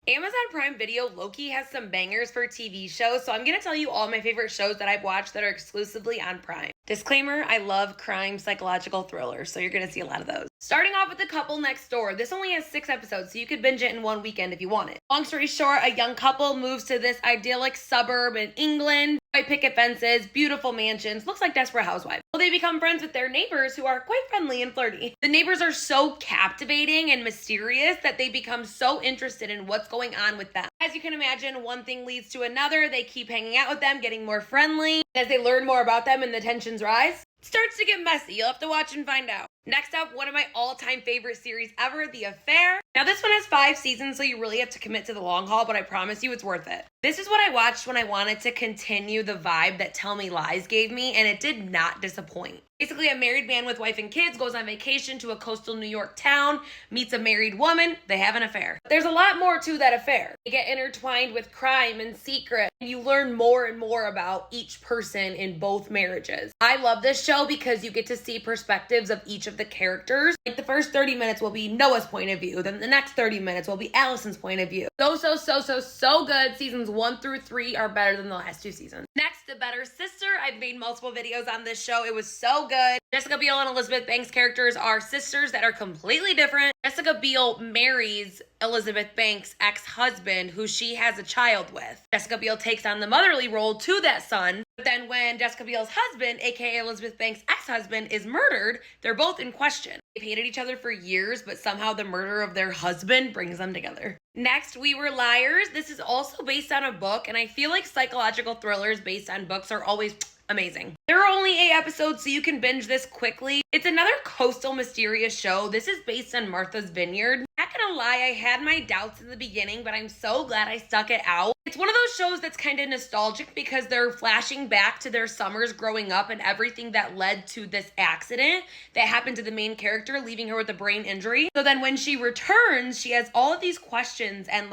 Amazon Prime Video low-key has some bangers for TV shows, so I'm gonna tell you all my favorite shows that I've watched that are exclusively on Prime. Disclaimer, I love crime psychological thrillers, so you're gonna see a lot of those. Starting off with The Couple Next Door. This only has 6 episodes, so you could binge it in one weekend if you wanted. Long story short, a young couple moves to this idyllic suburb in England. White picket fences, beautiful mansions, looks like Desperate Housewives. Well, they become friends with their neighbors who are quite friendly and flirty. The neighbors are so captivating and mysterious that they become so interested in what's going on with them. As you can imagine, one thing leads to another. They keep hanging out with them, getting more friendly. As they learn more about them and the tensions rise, it starts to get messy. You'll have to watch and find out. Next up, one of my all-time favorite series ever, The Affair. Now, this one has 5 seasons, so you really have to commit to the long haul, but I promise you it's worth it. This is what I watched when I wanted to continue the vibe that Tell Me Lies gave me, and it did not disappoint. Basically, a married man with wife and kids goes on vacation to a coastal New York town, meets a married woman, they have an affair. There's a lot more to that affair. They get intertwined with crime and secret, and you learn more and more about each person in both marriages. I love this show because you get to see perspectives of each of the characters. Like the first 30 minutes will be Noah's point of view, then the next 30 minutes will be Allison's point of view. So good. Seasons 1 through 3 are better than the last 2 seasons. Next, The Better Sister. I've made multiple videos on this show. It was so good. Jessica Biel and Elizabeth Banks characters are sisters that are completely different. Jessica Biel marries Elizabeth Banks' ex-husband, who she has a child with. Jessica Biel takes on the motherly role to that son. But then when Jessica Biel's husband, aka Elizabeth Banks' ex-husband, is murdered, they're both in question. They've hated each other for years, but somehow the murder of their husband brings them together. Next, We Were Liars. This is also based on a book, and I feel like psychological thrillers based on books are always amazing. There are only 8 episodes, so you can binge this quickly. It's another coastal mysterious show. This is based on Martha's Vineyard. Not gonna lie, I had my doubts in the beginning, but I'm so glad I stuck it out. It's one of those shows that's kind of nostalgic because they're flashing back to their summers growing up and everything that led to this accident that happened to the main character, leaving her with a brain injury. So then when she returns, she has all of these questions and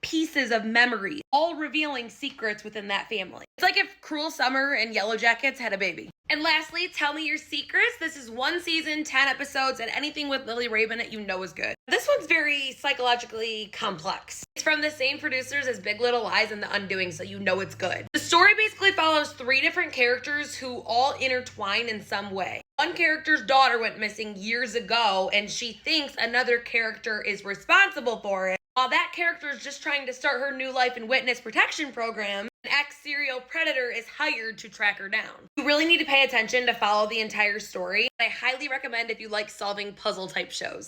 pieces of memory, all revealing secrets within that family. It's like if Cruel Summer and Yellow Jackets had a baby. And lastly, Tell Me Your Secrets. This is 1 season, 10 episodes, and anything with Lily Rabe in it you know is good. This one's very psychologically complex. It's from the same producers as Big Little Lies and The Undoing, so you know it's good. The story basically follows 3 different characters who all intertwine in some way. One character's daughter went missing years ago, and she thinks another character is responsible for it. While that character is just trying to start her new life in witness protection program, an ex-serial predator is hired to track her down. You really need to pay attention to follow the entire story. I highly recommend if you like solving puzzle type shows.